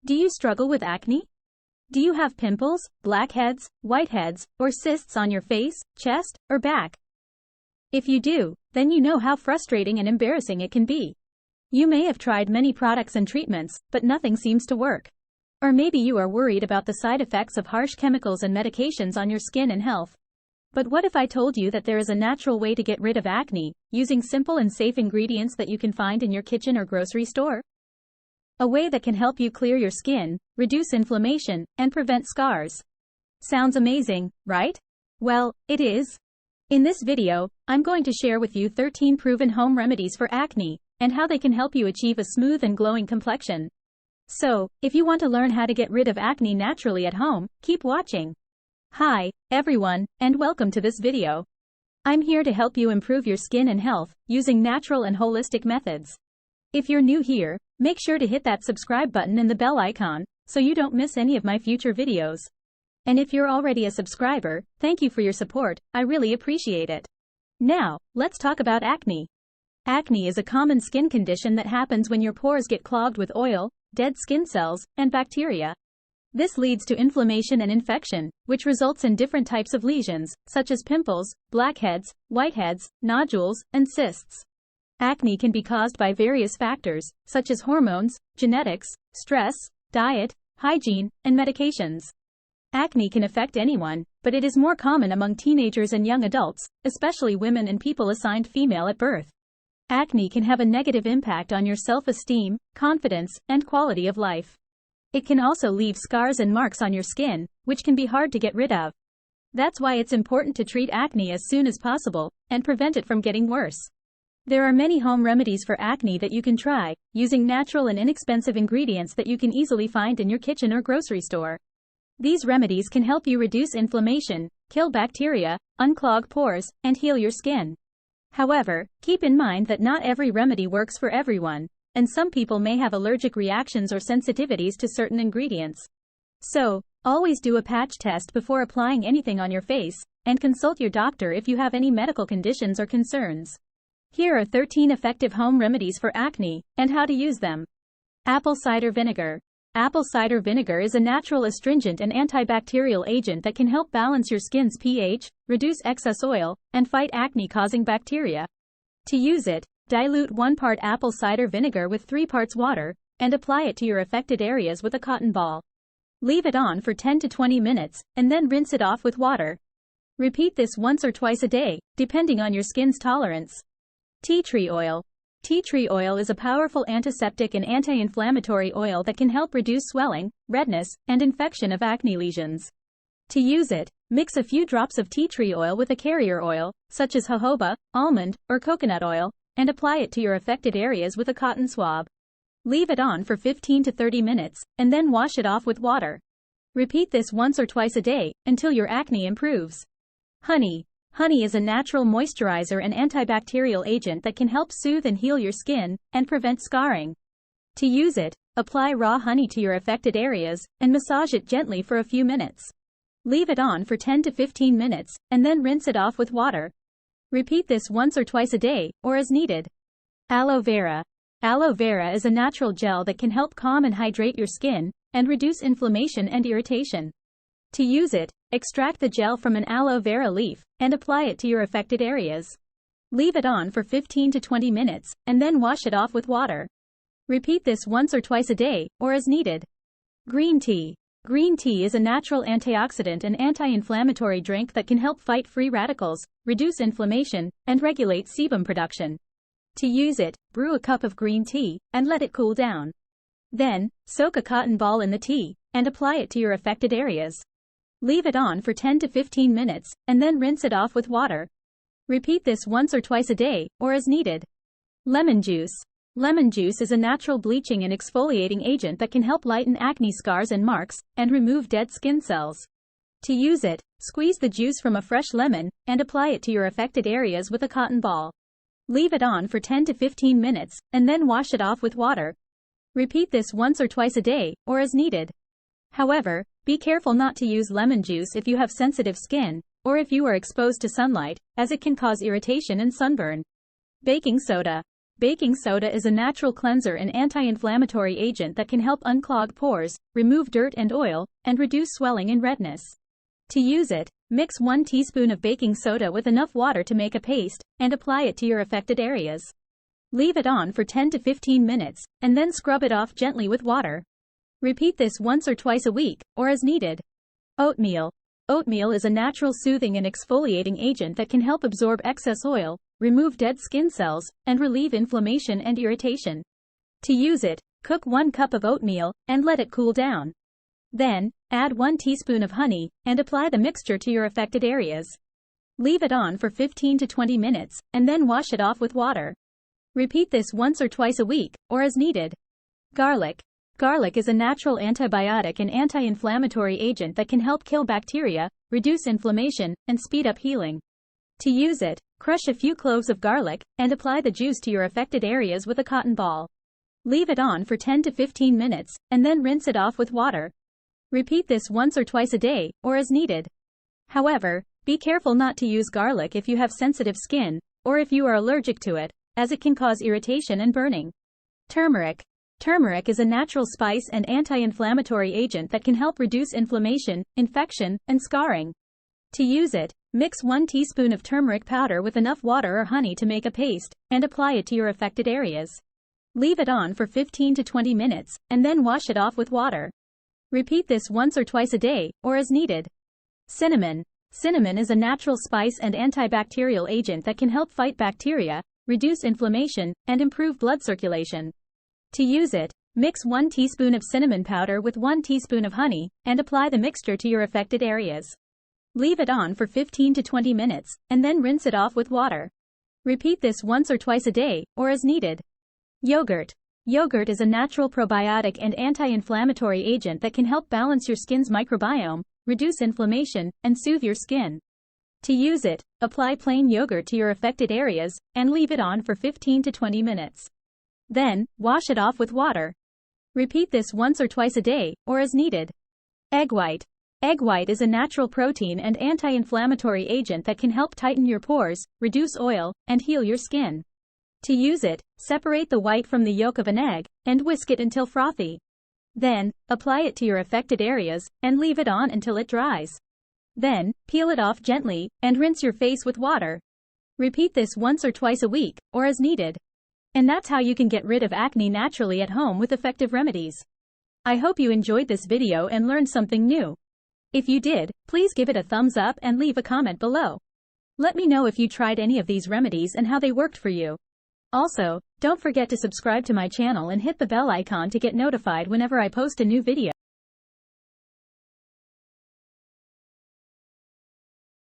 Do you struggle with acne? Do you have pimples, blackheads, whiteheads, or cysts on your face, chest, or back? If you do, then you know how frustrating and embarrassing it can be. You may have tried many products and treatments, but nothing seems to work. Or maybe you are worried about the side effects of harsh chemicals and medications on your skin and health. But what if I told you that there is a natural way to get rid of acne, using simple and safe ingredients that you can find in your kitchen or grocery store? A way that can help you clear your skin, reduce inflammation, and prevent scars. Sounds amazing, right? Well, it is. In this video, I'm going to share with you 13 proven home remedies for acne, and how they can help you achieve a smooth and glowing complexion. So, if you want to learn how to get rid of acne naturally at home, keep watching. Hi, everyone, and welcome to this video. I'm here to help you improve your skin and health, using natural and holistic methods. If you're new here, make sure to hit that subscribe button and the bell icon, so you don't miss any of my future videos. And if you're already a subscriber, thank you for your support, I really appreciate it. Now, let's talk about acne. Acne is a common skin condition that happens when your pores get clogged with oil, dead skin cells, and bacteria. This leads to inflammation and infection, which results in different types of lesions, such as pimples, blackheads, whiteheads, nodules, and cysts. Acne can be caused by various factors, such as hormones, genetics, stress, diet, hygiene, and medications. Acne can affect anyone, but it is more common among teenagers and young adults, especially women and people assigned female at birth. Acne can have a negative impact on your self-esteem, confidence, and quality of life. It can also leave scars and marks on your skin, which can be hard to get rid of. That's why it's important to treat acne as soon as possible, and prevent it from getting worse. There are many home remedies for acne that you can try, using natural and inexpensive ingredients that you can easily find in your kitchen or grocery store. These remedies can help you reduce inflammation, kill bacteria, unclog pores, and heal your skin. However, keep in mind that not every remedy works for everyone, and some people may have allergic reactions or sensitivities to certain ingredients. So, always do a patch test before applying anything on your face, and consult your doctor if you have any medical conditions or concerns. Here are 13 effective home remedies for acne, and how to use them. Apple cider vinegar. Apple cider vinegar is a natural astringent and antibacterial agent that can help balance your skin's pH, reduce excess oil, and fight acne-causing bacteria. To use it, dilute 1 part apple cider vinegar with 3 parts water, and apply it to your affected areas with a cotton ball. Leave it on for 10 to 20 minutes, and then rinse it off with water. Repeat this once or twice a day, depending on your skin's tolerance. Tea tree oil. Tea tree oil is a powerful antiseptic and anti-inflammatory oil that can help reduce swelling, redness, and infection of acne lesions. To use it, mix a few drops of tea tree oil with a carrier oil, such as jojoba, almond, or coconut oil, and apply it to your affected areas with a cotton swab. Leave it on for 15 to 30 minutes, and then wash it off with water. Repeat this once or twice a day, until your acne improves. Honey. Honey is a natural moisturizer and antibacterial agent that can help soothe and heal your skin, and prevent scarring. To use it, apply raw honey to your affected areas, and massage it gently for a few minutes. Leave it on for 10 to 15 minutes, and then rinse it off with water. Repeat this once or twice a day, or as needed. Aloe vera. Aloe vera is a natural gel that can help calm and hydrate your skin, and reduce inflammation and irritation. To use it, extract the gel from an aloe vera leaf, and apply it to your affected areas. Leave it on for 15 to 20 minutes, and then wash it off with water. Repeat this once or twice a day, or as needed. Green tea. Green tea is a natural antioxidant and anti-inflammatory drink that can help fight free radicals, reduce inflammation, and regulate sebum production. To use it, brew a cup of green tea, and let it cool down. Then, soak a cotton ball in the tea, and apply it to your affected areas. Leave it on for 10 to 15 minutes, and then rinse it off with water. Repeat this once or twice a day, or as needed. Lemon juice. Lemon juice is a natural bleaching and exfoliating agent that can help lighten acne scars and marks, and remove dead skin cells. To use it, squeeze the juice from a fresh lemon, and apply it to your affected areas with a cotton ball. Leave it on for 10 to 15 minutes, and then wash it off with water. Repeat this once or twice a day, or as needed. However, be careful not to use lemon juice if you have sensitive skin, or if you are exposed to sunlight, as it can cause irritation and sunburn. Baking soda. Baking soda is a natural cleanser and anti-inflammatory agent that can help unclog pores, remove dirt and oil, and reduce swelling and redness. To use it, mix 1 teaspoon of baking soda with enough water to make a paste, and apply it to your affected areas. Leave it on for 10 to 15 minutes, and then scrub it off gently with water. Repeat this once or twice a week, or as needed. Oatmeal. Oatmeal is a natural soothing and exfoliating agent that can help absorb excess oil, remove dead skin cells, and relieve inflammation and irritation. To use it, cook 1 cup of oatmeal, and let it cool down. Then, add 1 teaspoon of honey, and apply the mixture to your affected areas. Leave it on for 15 to 20 minutes, and then wash it off with water. Repeat this once or twice a week, or as needed. Garlic. Garlic is a natural antibiotic and anti-inflammatory agent that can help kill bacteria, reduce inflammation, and speed up healing. To use it, crush a few cloves of garlic, and apply the juice to your affected areas with a cotton ball. Leave it on for 10 to 15 minutes, and then rinse it off with water. Repeat this once or twice a day, or as needed. However, be careful not to use garlic if you have sensitive skin, or if you are allergic to it, as it can cause irritation and burning. Turmeric. Turmeric is a natural spice and anti-inflammatory agent that can help reduce inflammation, infection, and scarring. To use it, mix 1 teaspoon of turmeric powder with enough water or honey to make a paste, and apply it to your affected areas. Leave it on for 15 to 20 minutes, and then wash it off with water. Repeat this once or twice a day, or as needed. Cinnamon. Cinnamon is a natural spice and antibacterial agent that can help fight bacteria, reduce inflammation, and improve blood circulation. To use it, mix 1 teaspoon of cinnamon powder with 1 teaspoon of honey, and apply the mixture to your affected areas. Leave it on for 15 to 20 minutes, and then rinse it off with water. Repeat this once or twice a day, or as needed. Yogurt. Yogurt is a natural probiotic and anti-inflammatory agent that can help balance your skin's microbiome, reduce inflammation, and soothe your skin. To use it, apply plain yogurt to your affected areas, and leave it on for 15 to 20 minutes. Then, wash it off with water. Repeat this once or twice a day, or as needed. Egg white. Egg white is a natural protein and anti-inflammatory agent that can help tighten your pores, reduce oil, and heal your skin. To use it, separate the white from the yolk of an egg, and whisk it until frothy. Then, apply it to your affected areas, and leave it on until it dries. Then, peel it off gently, and rinse your face with water. Repeat this once or twice a week, or as needed. And that's how you can get rid of acne naturally at home with effective remedies. I hope you enjoyed this video and learned something new. If you did, please give it a thumbs up and leave a comment below. Let me know if you tried any of these remedies and how they worked for you. Also, don't forget to subscribe to my channel and hit the bell icon to get notified whenever I post a new video.